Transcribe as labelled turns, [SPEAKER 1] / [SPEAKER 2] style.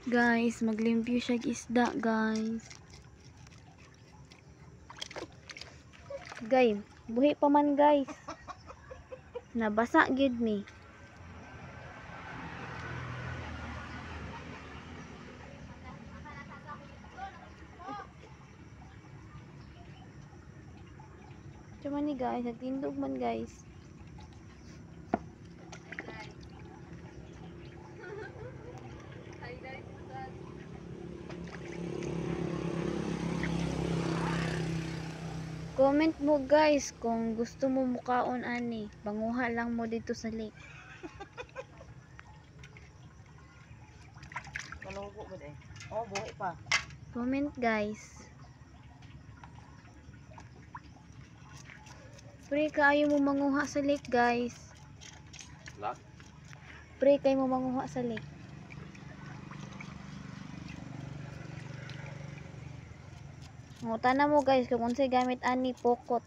[SPEAKER 1] Guys, maglimpyo siya isda, guys. Guys, buhi pa man, guys. Nabasa gid ni. Cuma ni guys, nagtindog man, guys. Comment mo guys kung gusto mo mukaon ani. Banguha lang mo dito sa lake.
[SPEAKER 2] Malugo mo eh. Oh, buhay pa.
[SPEAKER 1] Comment guys. Pre kayo mo manguha sa lake guys.
[SPEAKER 2] Lak?
[SPEAKER 1] Pre kayo mo manguha sa lake. Ngutana mo guys kung unsay gamit ani pokot.